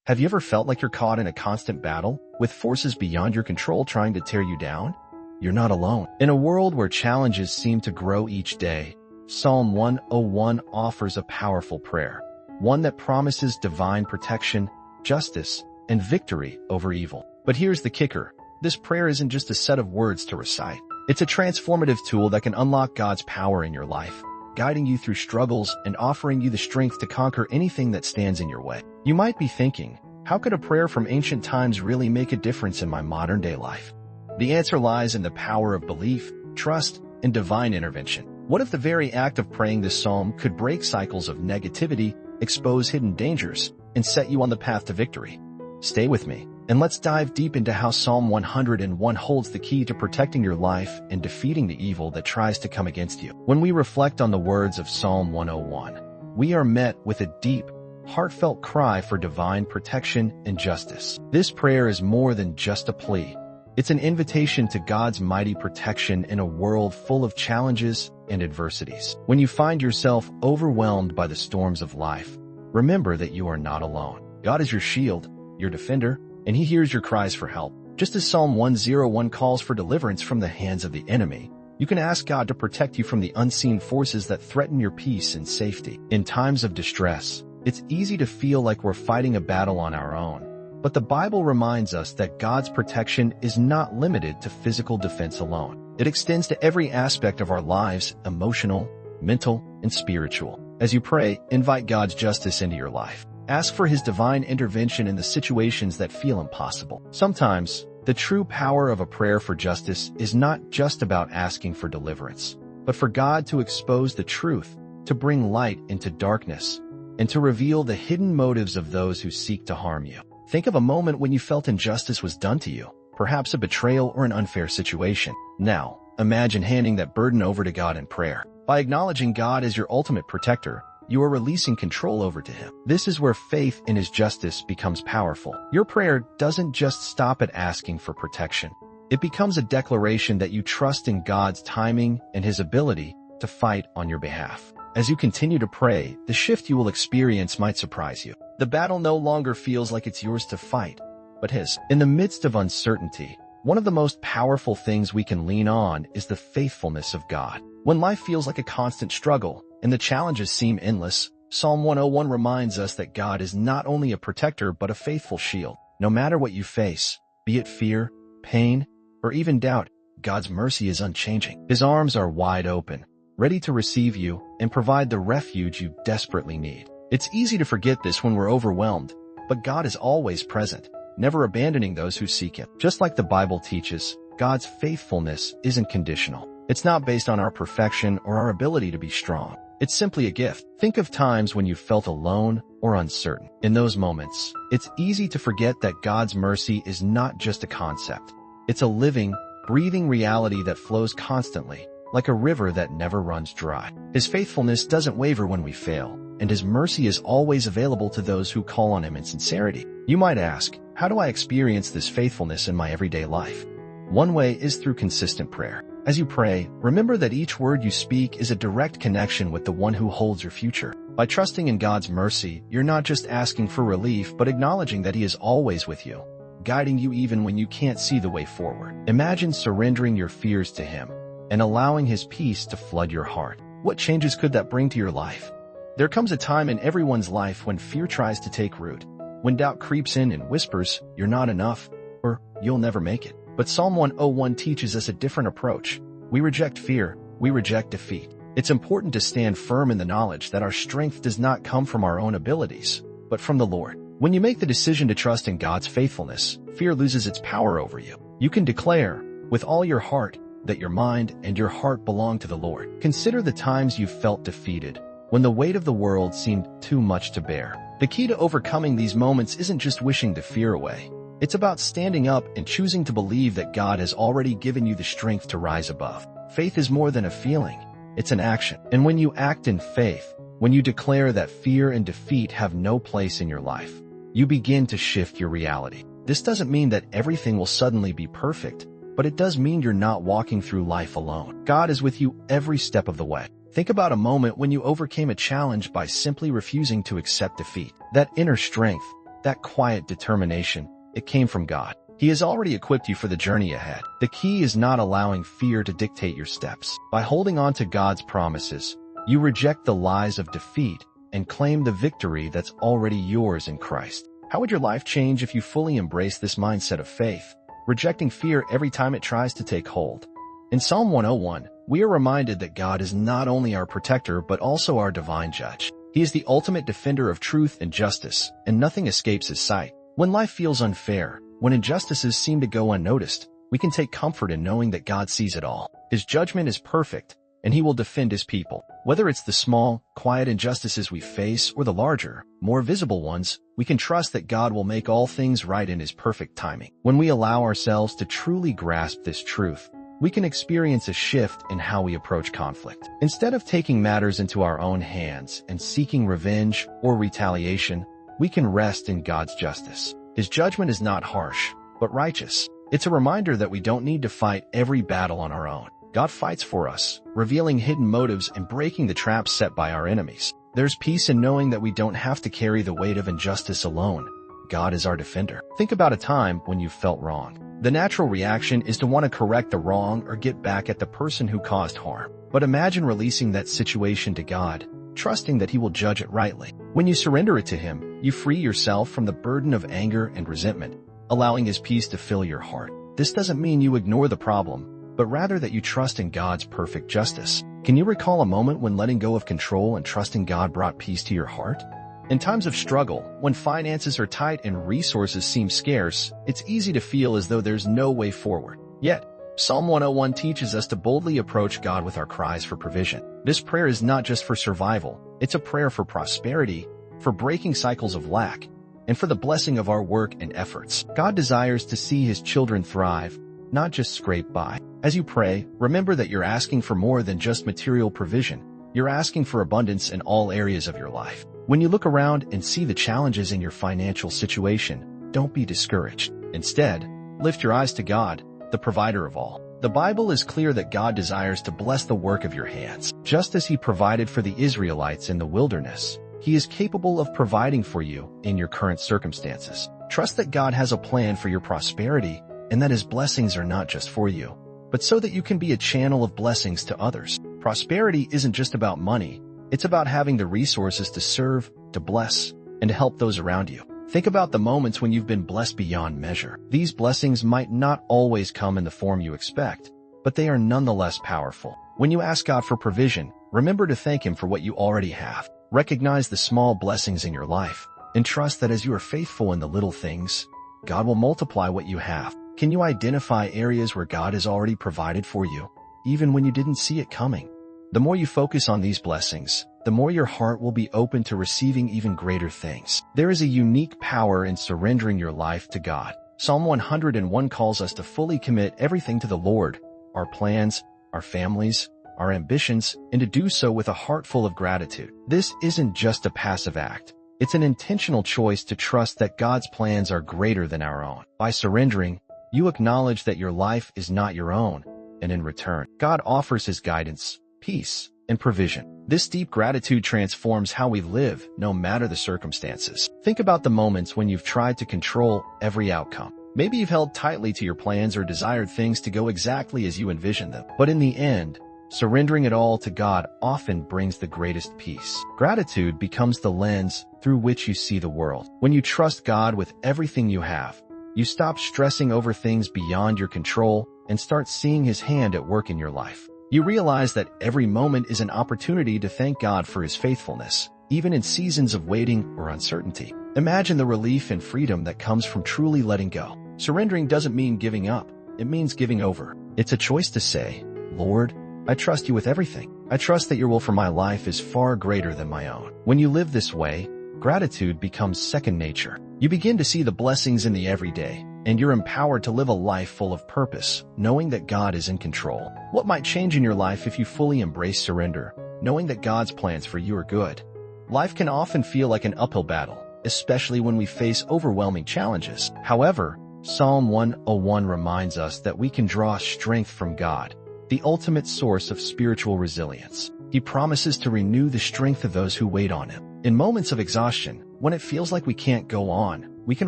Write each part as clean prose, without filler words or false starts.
Have you ever felt like you're caught in a constant battle with forces beyond your control trying to tear you down? You're not alone. In a world where challenges seem to grow each day, Psalm 101 offers a powerful prayer, one that promises divine protection, justice, and victory over evil. But here's the kicker. This prayer isn't just a set of words to recite. It's a transformative tool that can unlock God's power in your life, guiding you through struggles and offering you the strength to conquer anything that stands in your way. You might be thinking, how could a prayer from ancient times really make a difference in my modern-day life? The answer lies in the power of belief, trust, and divine intervention. What if the very act of praying this psalm could break cycles of negativity, expose hidden dangers, and set you on the path to victory? Stay with me, and let's dive deep into how Psalm 101 holds the key to protecting your life and defeating the evil that tries to come against you. When we reflect on the words of Psalm 101, we are met with a deep, heartfelt cry for divine protection and justice. This prayer is more than just a plea. It's an invitation to God's mighty protection in a world full of challenges and adversities. When you find yourself overwhelmed by the storms of life, remember that you are not alone. God is your shield, your defender, and He hears your cries for help. Just as Psalm 101 calls for deliverance from the hands of the enemy, you can ask God to protect you from the unseen forces that threaten your peace and safety. In times of distress, it's easy to feel like we're fighting a battle on our own. But the Bible reminds us that God's protection is not limited to physical defense alone. It extends to every aspect of our lives, emotional, mental, and spiritual. As you pray, invite God's justice into your life. Ask for His divine intervention in the situations that feel impossible. Sometimes, the true power of a prayer for justice is not just about asking for deliverance, but for God to expose the truth, to bring light into darkness, and to reveal the hidden motives of those who seek to harm you. Think of a moment when you felt injustice was done to you, perhaps a betrayal or an unfair situation. Now, imagine handing that burden over to God in prayer. By acknowledging God as your ultimate protector, you are releasing control over to Him. This is where faith in His justice becomes powerful. Your prayer doesn't just stop at asking for protection. It becomes a declaration that you trust in God's timing and His ability to fight on your behalf. As you continue to pray, the shift you will experience might surprise you. The battle no longer feels like it's yours to fight, but His. In the midst of uncertainty, one of the most powerful things we can lean on is the faithfulness of God. When life feels like a constant struggle and the challenges seem endless, Psalm 101 reminds us that God is not only a protector but a faithful shield. No matter what you face, be it fear, pain, or even doubt, God's mercy is unchanging. His arms are wide open, ready to receive you and provide the refuge you desperately need. It's easy to forget this when we're overwhelmed, but God is always present, never abandoning those who seek Him. Just like the Bible teaches, God's faithfulness isn't conditional. It's not based on our perfection or our ability to be strong. It's simply a gift. Think of times when you felt alone or uncertain. In those moments, it's easy to forget that God's mercy is not just a concept. It's a living, breathing reality that flows constantly, like a river that never runs dry. His faithfulness doesn't waver when we fail, and His mercy is always available to those who call on Him in sincerity. You might ask, how do I experience this faithfulness in my everyday life? One way is through consistent prayer. As you pray, remember that each word you speak is a direct connection with the one who holds your future. By trusting in God's mercy, you're not just asking for relief, but acknowledging that He is always with you, guiding you even when you can't see the way forward. Imagine surrendering your fears to Him and allowing His peace to flood your heart. What changes could that bring to your life? There comes a time in everyone's life when fear tries to take root, when doubt creeps in and whispers, "You're not enough," or "You'll never make it." But Psalm 101 teaches us a different approach. We reject fear, we reject defeat. It's important to stand firm in the knowledge that our strength does not come from our own abilities, but from the Lord. When you make the decision to trust in God's faithfulness, fear loses its power over you. You can declare, with all your heart, that your mind and your heart belong to the Lord. Consider the times you've felt defeated, when the weight of the world seemed too much to bear. The key to overcoming these moments isn't just wishing the fear away. It's about standing up and choosing to believe that God has already given you the strength to rise above. Faith is more than a feeling. It's an action. And when you act in faith, when you declare that fear and defeat have no place in your life, you begin to shift your reality. This doesn't mean that everything will suddenly be perfect, but it does mean you're not walking through life alone. God is with you every step of the way. Think about a moment when you overcame a challenge by simply refusing to accept defeat. That inner strength, that quiet determination, it came from God. He has already equipped you for the journey ahead. The key is not allowing fear to dictate your steps. By holding on to God's promises, you reject the lies of defeat and claim the victory that's already yours in Christ. How would your life change if you fully embrace this mindset of faith, rejecting fear every time it tries to take hold? In Psalm 101, we are reminded that God is not only our protector but also our divine judge. He is the ultimate defender of truth and justice, and nothing escapes his sight. When life feels unfair, when injustices seem to go unnoticed, we can take comfort in knowing that God sees it all. His judgment is perfect, and he will defend his people. Whether it's the small, quiet injustices we face or the larger, more visible ones, we can trust that God will make all things right in his perfect timing. When we allow ourselves to truly grasp this truth, we can experience a shift in how we approach conflict. Instead of taking matters into our own hands and seeking revenge or retaliation, we can rest in God's justice. His judgment is not harsh, but righteous. It's a reminder that we don't need to fight every battle on our own. God fights for us, revealing hidden motives and breaking the traps set by our enemies. There's peace in knowing that we don't have to carry the weight of injustice alone. God is our defender. Think about a time when you felt wrong. The natural reaction is to want to correct the wrong or get back at the person who caused harm. But imagine releasing that situation to God, trusting that he will judge it rightly. When you surrender it to him, you free yourself from the burden of anger and resentment, allowing his peace to fill your heart. This doesn't mean you ignore the problem, but rather that you trust in God's perfect justice. Can you recall a moment when letting go of control and trusting God brought peace to your heart? In times of struggle, when finances are tight and resources seem scarce, it's easy to feel as though there's no way forward. Yet, Psalm 101 teaches us to boldly approach God with our cries for provision. This prayer is not just for survival, it's a prayer for prosperity, for breaking cycles of lack, and for the blessing of our work and efforts. God desires to see his children thrive, not just scrape by. As you pray, remember that you're asking for more than just material provision. You're asking for abundance in all areas of your life. When you look around and see the challenges in your financial situation, don't be discouraged. Instead, lift your eyes to God, the provider of all. The Bible is clear that God desires to bless the work of your hands. Just as he provided for the Israelites in the wilderness, he is capable of providing for you in your current circumstances. Trust that God has a plan for your prosperity and that his blessings are not just for you, but so that you can be a channel of blessings to others. Prosperity isn't just about money. It's about having the resources to serve, to bless, and to help those around you. Think about the moments when you've been blessed beyond measure. These blessings might not always come in the form you expect, but they are nonetheless powerful. When you ask God for provision, remember to thank him for what you already have. Recognize the small blessings in your life, and trust that as you are faithful in the little things, God will multiply what you have. Can you identify areas where God has already provided for you, even when you didn't see it coming? The more you focus on these blessings, the more your heart will be open to receiving even greater things. There is a unique power in surrendering your life to God. Psalm 101 calls us to fully commit everything to the Lord, our plans, our families, our ambitions, and to do so with a heart full of gratitude. This isn't just a passive act. It's an intentional choice to trust that God's plans are greater than our own. By surrendering, you acknowledge that your life is not your own, and in return, God offers his guidance, peace, and provision. This deep gratitude transforms how we live, no matter the circumstances. Think about the moments when you've tried to control every outcome. Maybe you've held tightly to your plans or desired things to go exactly as you envisioned them. But in the end, surrendering it all to God often brings the greatest peace. Gratitude becomes the lens through which you see the world. When you trust God with everything you have, you stop stressing over things beyond your control and start seeing his hand at work in your life. You realize that every moment is an opportunity to thank God for his faithfulness, even in seasons of waiting or uncertainty. Imagine the relief and freedom that comes from truly letting go. Surrendering doesn't mean giving up. It means giving over. It's a choice to say, Lord, I trust you with everything. I trust that your will for my life is far greater than my own. When you live this way, gratitude becomes second nature. You begin to see the blessings in the everyday, and you're empowered to live a life full of purpose, knowing that God is in control. What might change in your life if you fully embrace surrender, knowing that God's plans for you are good? Life can often feel like an uphill battle, especially when we face overwhelming challenges. However, Psalm 101 reminds us that we can draw strength from God, the ultimate source of spiritual resilience. He promises to renew the strength of those who wait on him. In moments of exhaustion, when it feels like we can't go on, we can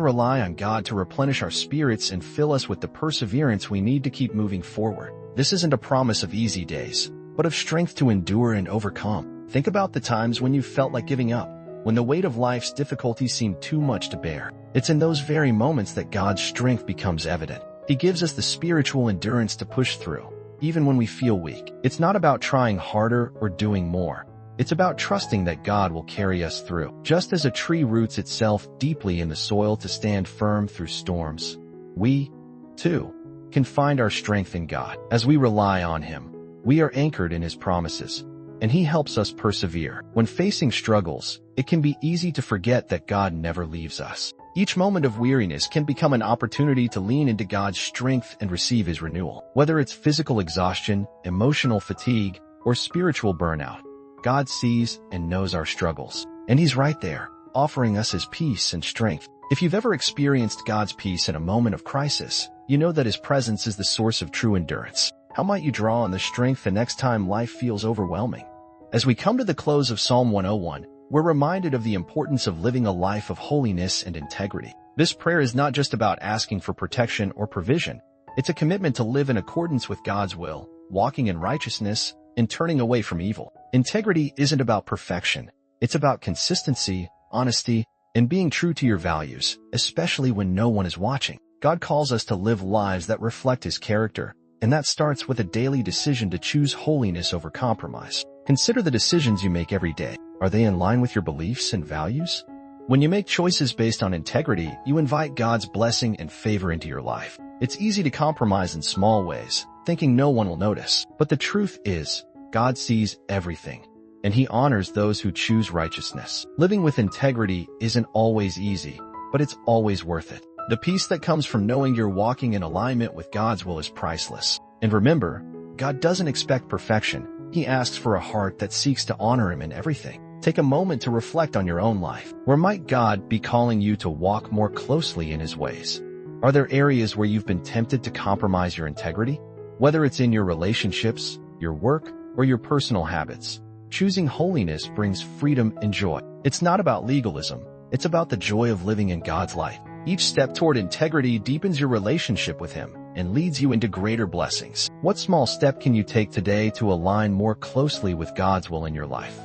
rely on God to replenish our spirits and fill us with the perseverance we need to keep moving forward. This isn't a promise of easy days, but of strength to endure and overcome. Think about the times when you felt like giving up, when the weight of life's difficulties seemed too much to bear. It's in those very moments that God's strength becomes evident. He gives us the spiritual endurance to push through, even when we feel weak. It's not about trying harder or doing more. It's about trusting that God will carry us through. Just as a tree roots itself deeply in the soil to stand firm through storms, we, too, can find our strength in God. As we rely on Him, we are anchored in His promises, and He helps us persevere. When facing struggles, it can be easy to forget that God never leaves us. Each moment of weariness can become an opportunity to lean into God's strength and receive His renewal. Whether it's physical exhaustion, emotional fatigue, or spiritual burnout, God sees and knows our struggles, and He's right there, offering us His peace and strength. If you've ever experienced God's peace in a moment of crisis, you know that His presence is the source of true endurance. How might you draw on the strength the next time life feels overwhelming? As we come to the close of Psalm 101, we're reminded of the importance of living a life of holiness and integrity. This prayer is not just about asking for protection or provision. It's a commitment to live in accordance with God's will, walking in righteousness, and turning away from evil. Integrity isn't about perfection. It's about consistency, honesty, and being true to your values, especially when no one is watching. God calls us to live lives that reflect His character, and that starts with a daily decision to choose holiness over compromise. Consider the decisions you make every day. Are they in line with your beliefs and values? When you make choices based on integrity, you invite God's blessing and favor into your life. It's easy to compromise in small ways, thinking no one will notice. But the truth is, God sees everything, and He honors those who choose righteousness. Living with integrity isn't always easy, but it's always worth it. The peace that comes from knowing you're walking in alignment with God's will is priceless. And remember, God doesn't expect perfection. He asks for a heart that seeks to honor Him in everything. Take a moment to reflect on your own life. Where might God be calling you to walk more closely in His ways? Are there areas where you've been tempted to compromise your integrity? Whether it's in your relationships, your work, or your personal habits, choosing holiness brings freedom and joy. It's not about legalism. It's about the joy of living in God's light. Each step toward integrity deepens your relationship with Him and leads you into greater blessings. What small step can you take today to align more closely with God's will in your life?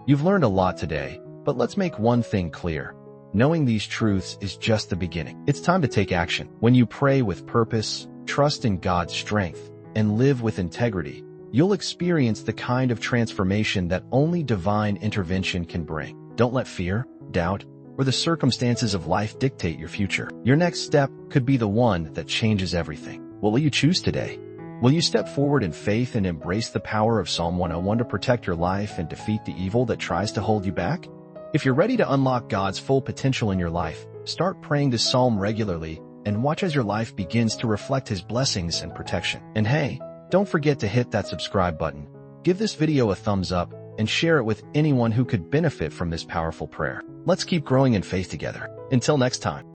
You've learned a lot today, but let's make one thing clear. Knowing these truths is just the beginning. It's time to take action. When you pray with purpose, trust in God's strength, and live with integrity, you'll experience the kind of transformation that only divine intervention can bring. Don't let fear, doubt, or the circumstances of life dictate your future. Your next step could be the one that changes everything. What will you choose today? Will you step forward in faith and embrace the power of Psalm 101 to protect your life and defeat the evil that tries to hold you back? If you're ready to unlock God's full potential in your life, start praying this psalm regularly and watch as your life begins to reflect His blessings and protection. And hey, don't forget to hit that subscribe button, give this video a thumbs up, and share it with anyone who could benefit from this powerful prayer. Let's keep growing in faith together. Until next time.